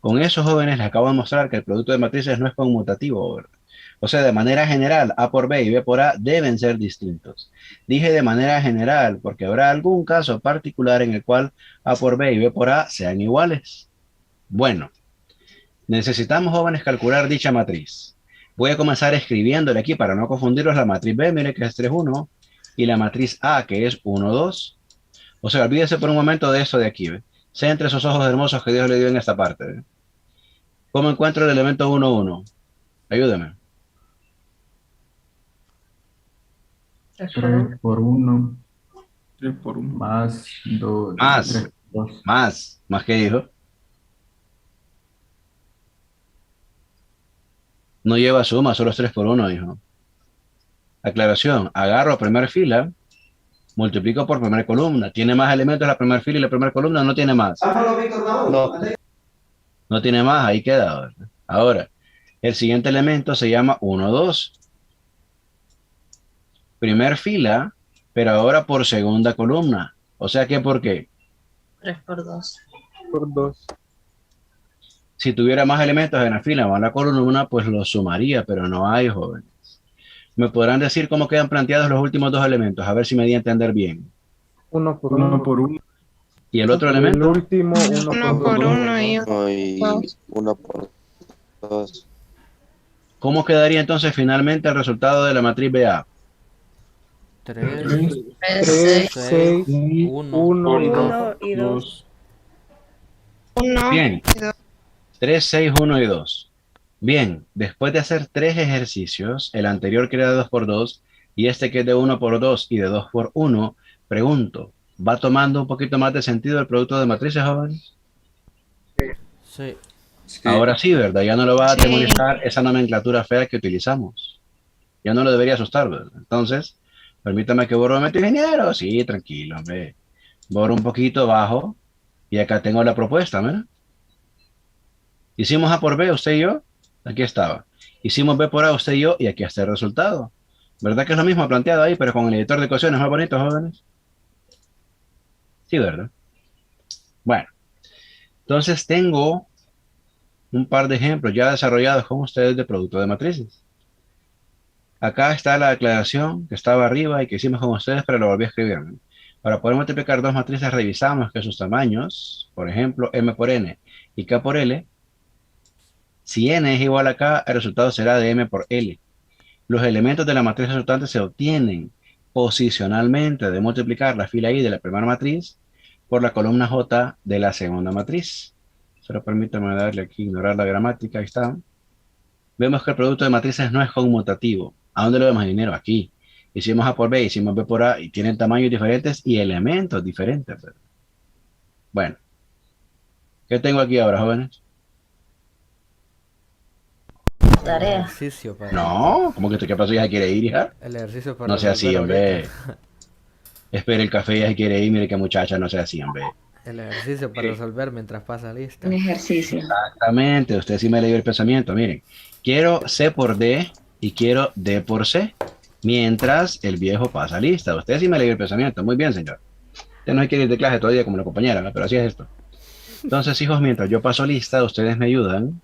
Con eso, jóvenes, les acabo de mostrar que el producto de matrices no es conmutativo, ¿verdad? O sea, de manera general, A por B y B por A deben ser distintos. Dije de manera general porque habrá algún caso particular en el cual A por B y B por A sean iguales. Bueno, necesitamos, jóvenes, calcular dicha matriz. Voy a comenzar escribiéndole aquí para no confundirlos la matriz B, mire que es 3, 1, y la matriz A, que es 1, 2. O sea, olvídese por un momento de esto de aquí, ¿ve? Centre esos ojos hermosos que Dios le dio en esta parte, ¿ve? ¿Cómo encuentro el elemento 1, 1? Ayúdeme. 3 por 1 3 por 1. más 2. Más. Más que dijo. No lleva suma, solo es 3 por 1, dijo. Aclaración, agarro primera fila, multiplico por primera columna. ¿Tiene más elementos la primera fila y la primera columna? No tiene más. No. No tiene más, ahí queda, ¿verdad? Ahora, el siguiente elemento se llama 1, 2. Primer fila, pero ahora por segunda columna. O sea que, ¿por qué? 3 por 2. Por 2. Si tuviera más elementos en la fila o en la columna, pues los sumaría, pero no hay, jóvenes. ¿Me podrán decir cómo quedan planteados los últimos dos elementos? A ver si me di a entender bien. 1 por 1 1. por 1. ¿Y el otro El elemento? último, 1 1 por por 2. 1 y Y 1 por 2. ¿Cómo quedaría entonces finalmente el resultado de la matriz BA? 3, 3, 6, 1. 1 y 2. 1 y 2. 2. Bien. 3, 6, 1 y 2. Bien, después de hacer 3 ejercicios, el anterior que era de 2 por 2 y este que es de 1 por 2 y de 2 por 1, pregunto, ¿va tomando un poquito más de sentido el producto de matrices, jóvenes? Sí. Ahora sí, ¿verdad? Ya no lo va a Sí. atemorizar esa nomenclatura fea que utilizamos. Ya no lo debería asustar, ¿verdad? Entonces, permítame que borro mi ingeniero. Sí, tranquilo, hombre. Borro un poquito abajo y acá tengo la propuesta, ¿verdad? Hicimos A por B, usted y yo. Aquí estaba. Hicimos B por A, usted y yo, y aquí está el resultado. ¿Verdad que es lo mismo planteado ahí, pero con el editor de ecuaciones más bonito, jóvenes? Sí, ¿verdad? Bueno, entonces tengo un par de ejemplos ya desarrollados con ustedes de producto de matrices. Acá está la declaración que estaba arriba y que hicimos con ustedes, pero lo volví a escribir. Para poder multiplicar dos matrices revisamos que sus tamaños, por ejemplo, M por N y K por L, si N es igual a K, el resultado será de M por L. Los elementos de la matriz resultante se obtienen posicionalmente de multiplicar la fila I de la primera matriz por la columna J de la segunda matriz. Solo permítame darle aquí, ignorar la gramática, ahí está. Vemos que el producto de matrices no es conmutativo. ¿A dónde lo vemos, ingeniero? Aquí. Hicimos A por B, hicimos B por A, y tienen tamaños diferentes y elementos diferentes, ¿verdad? Bueno. ¿Qué tengo aquí ahora, jóvenes? Tarea. Ejercicio para... No, ¿cómo que qué pasó? ¿Ya se quiere ir, hija? El ejercicio para No sea así, resolver hombre. ahorita. Espere el café, ya se quiere ir, mire qué muchacha, no sea así, hombre. El ejercicio para resolver mientras pasa lista. Un ejercicio. Exactamente, usted sí me leyó el pensamiento, miren. Quiero C por D y quiero D por C, mientras el viejo pasa lista. Usted sí me leyó el pensamiento, muy bien, señor. Usted no quiere ir de clase todavía como la compañera, ¿no? Pero así es esto. Entonces, hijos, mientras yo paso lista, ustedes me ayudan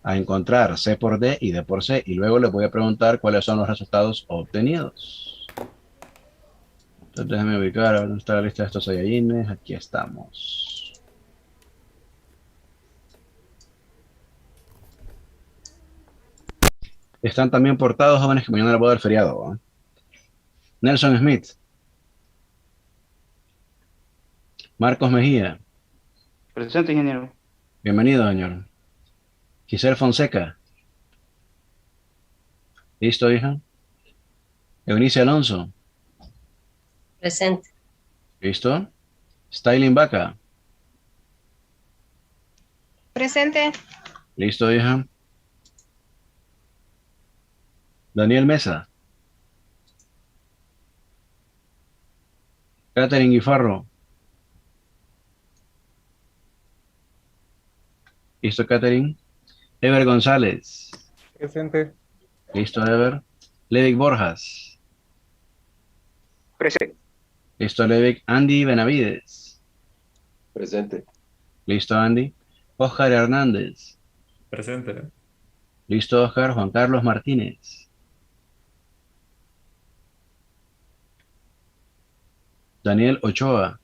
a encontrar C por D y D por C, y luego les voy a preguntar cuáles son los resultados obtenidos. Entonces déjenme ubicar a ver dónde está la lista de estos Saiyajines. Aquí estamos. Están también portados, jóvenes, que mañana les voy a dar feriado, ¿eh? Nelson Smith, Marcos Mejía, Presente, ingeniero. bienvenido, señor. Giselle Fonseca, ¿listo, hija? Eunice Alonso, Presente. ¿listo? Styling Vaca, Presente. ¿listo, hija? Daniel Mesa, Catherine Guifarro, ¿listo, Catherine? Ever González, Presente. ¿listo, Ever? Levic Borjas, Presente. ¿listo, Levic? Andy Benavides, Presente. ¿listo, Andy? Oscar Hernández, Presente. ¿listo, Oscar? Juan Carlos Martínez, Daniel Ochoa,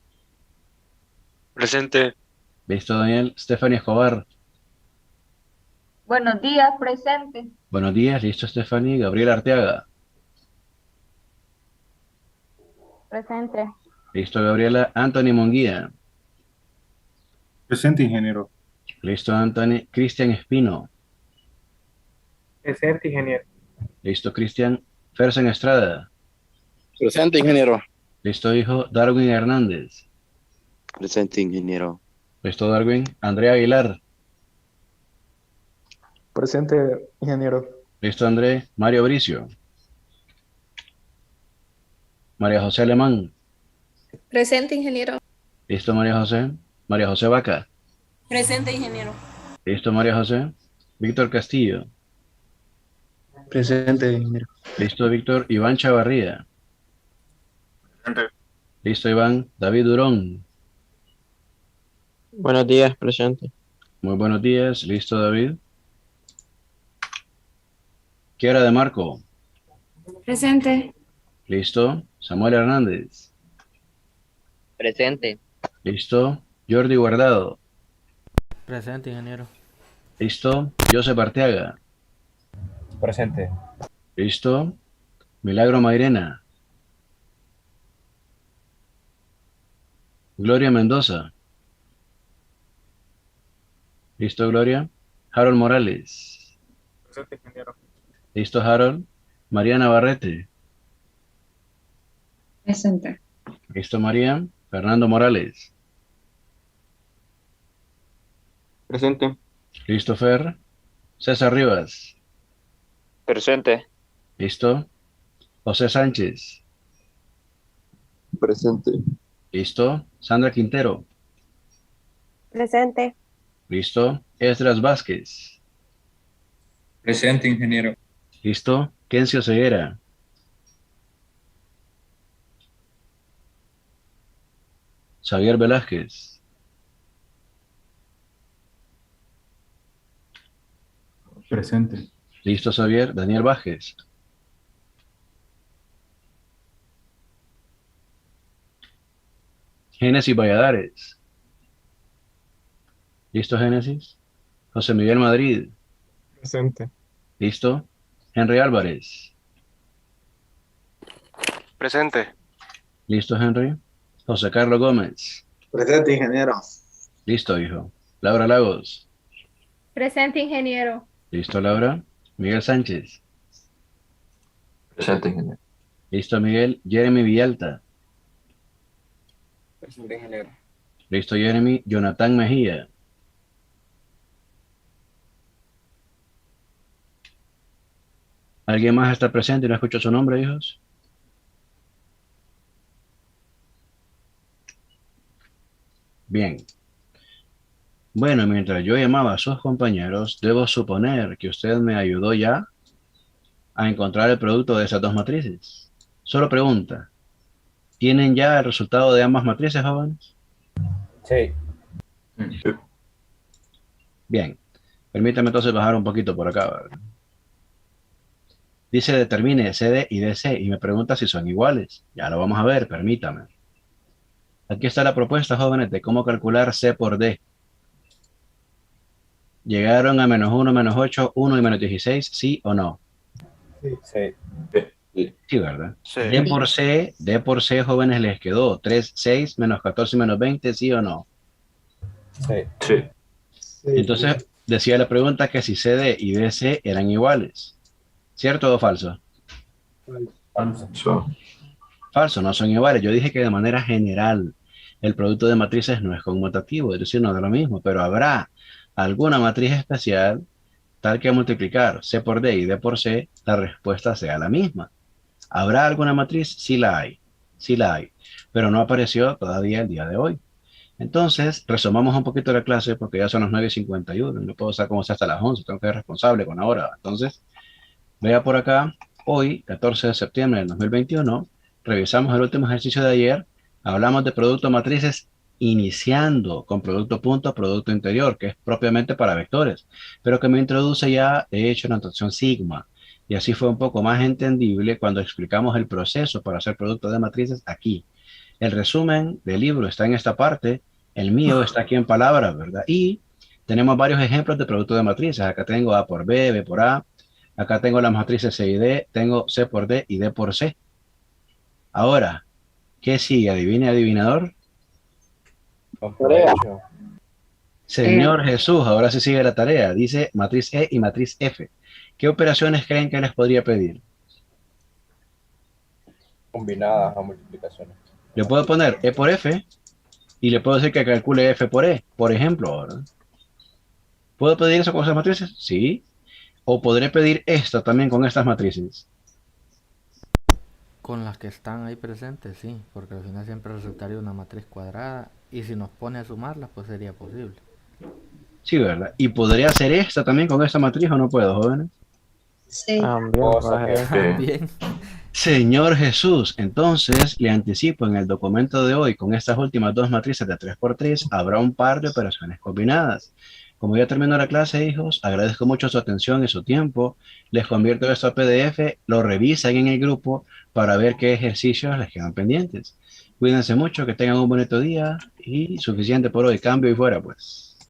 Presente. ¿listo, Daniel? Stephanie Escobar, Buenos días, presente. buenos días, ¿listo, Stephanie? Gabriel Arteaga, Presente. ¿listo, Gabriela? Anthony Monguía, Presente, ingeniero. ¿listo, Anthony? Cristian Espino, Presente, ingeniero. ¿listo, Cristian? Fersen Estrada, Presente, ingeniero. ¿listo, hijo? Darwin Hernández, Presente, ingeniero. ¿listo, Darwin? Andrea Aguilar, Presente, ingeniero. ¿listo, André? Mario Bricio, María José Alemán, Presente, ingeniero. ¿listo, María José? María José Vaca, Presente, ingeniero. ¿listo, María José? Víctor Castillo, Presente, ingeniero. ¿listo, Víctor? Iván Chavarría, Presente. ¿listo, Iván? David Durón, Buenos días, presente. muy buenos días, ¿listo, David? Kiara de Marco, Presente. ¿listo? Samuel Hernández, Presente. ¿listo? Jordi Guardado, Presente, ingeniero. ¿listo? Joseph Arteaga, Presente. ¿listo? Milagro Mairena, Gloria Mendoza, ¿listo, Gloria? Harold Morales, Presente, ingeniero. ¿listo, Harold? María Navarrete, Presente. ¿listo, María? Fernando Morales, Presente. ¿listo, Fer? César Rivas, Presente. ¿listo? José Sánchez, Presente. ¿listo? Sandra Quintero, Presente. ¿listo? Esdras Vázquez, Presente, ingeniero. ¿listo? Kencio Ceguera, Xavier Velázquez, Presente. ¿listo, Xavier? Daniel Vázquez, Génesis Valladares, ¿listo, Génesis? José Miguel Madrid, Presente. ¿listo? Henry Álvarez, Presente. ¿listo, Henry? José Carlos Gómez, Presente, ingeniero. ¿listo, hijo? Laura Lagos, Presente, ingeniero. ¿listo, Laura? Miguel Sánchez, Presente, ingeniero. ¿listo, Miguel? Jeremy Villalta, Presente, ingeniero. ¿listo, Jeremy? Jonathan Mejía, ¿alguien más está presente y no escucho su nombre, hijos? Bien. Bueno, mientras yo llamaba a sus compañeros, debo suponer que usted me ayudó ya a encontrar el producto de esas dos matrices. Solo pregunta, ¿tienen ya el resultado de ambas matrices, jóvenes? Sí. Bien. Permítame entonces bajar un poquito por acá, ¿verdad? Dice determine CD y DC y me pregunta si son iguales. Ya lo vamos a ver, permítame. Aquí está la propuesta, jóvenes, de cómo calcular C por D. ¿Llegaron a -1, -8, 1 y -16? ¿Sí o no? Sí. Sí, ¿verdad? Sí. D por C, jóvenes, les quedó 3, 6, -14 y -20, ¿sí o no? Sí. Entonces, decía la pregunta que si CD y DC eran iguales. ¿Cierto o falso? Falso. Falso, no son iguales. Yo dije que de manera general el producto de matrices no es conmutativo, es decir, no es lo mismo, pero habrá alguna matriz especial tal que al multiplicar C por D y D por C, la respuesta sea la misma. ¿Habrá alguna matriz? Sí la hay, pero no apareció todavía el día de hoy. Entonces, resumamos un poquito la clase porque ya son las 9:51 y no puedo estar como sea hasta las 11, tengo que ser responsable con la hora. Entonces, vea por acá, hoy, 14 de septiembre del 2021, revisamos el último ejercicio de ayer, hablamos de producto matrices iniciando con producto punto, producto interior, que es propiamente para vectores, pero que me introduce ya, de hecho, la notación sigma. Y así fue un poco más entendible cuando explicamos el proceso para hacer producto de matrices aquí. El resumen del libro está en esta parte, el mío está aquí en palabras, ¿verdad? Y tenemos varios ejemplos de producto de matrices. Acá tengo A por B, B por A. Acá tengo las matrices C y D, tengo C por D y D por C. Ahora, ¿qué sigue? ¿Adivine, adivinador? Señor Jesús, ahora sí sigue la tarea. Dice matriz E y matriz F. ¿Qué operaciones creen que les podría pedir? Combinadas a multiplicaciones. Le puedo poner E por F y le puedo decir que calcule F por E, por ejemplo, ¿verdad? ¿Puedo pedir eso con esas matrices? Sí. ¿O podré pedir esto también con estas matrices? Con las que están ahí presentes, sí, porque al final siempre resultaría una matriz cuadrada y si nos pone a sumarlas, pues sería posible. Sí, ¿verdad? ¿Y podría hacer esta también con esta matriz o no puedo, jóvenes? Sí. También. Señor Jesús, entonces le anticipo en el documento de hoy, con estas últimas dos matrices de 3×3, habrá un par de operaciones combinadas. Como ya terminó la clase, hijos, agradezco mucho su atención y su tiempo. Les convierto esto a PDF, lo revisan en el grupo para ver qué ejercicios les quedan pendientes. Cuídense mucho, que tengan un bonito día y suficiente por hoy. Cambio y fuera, pues.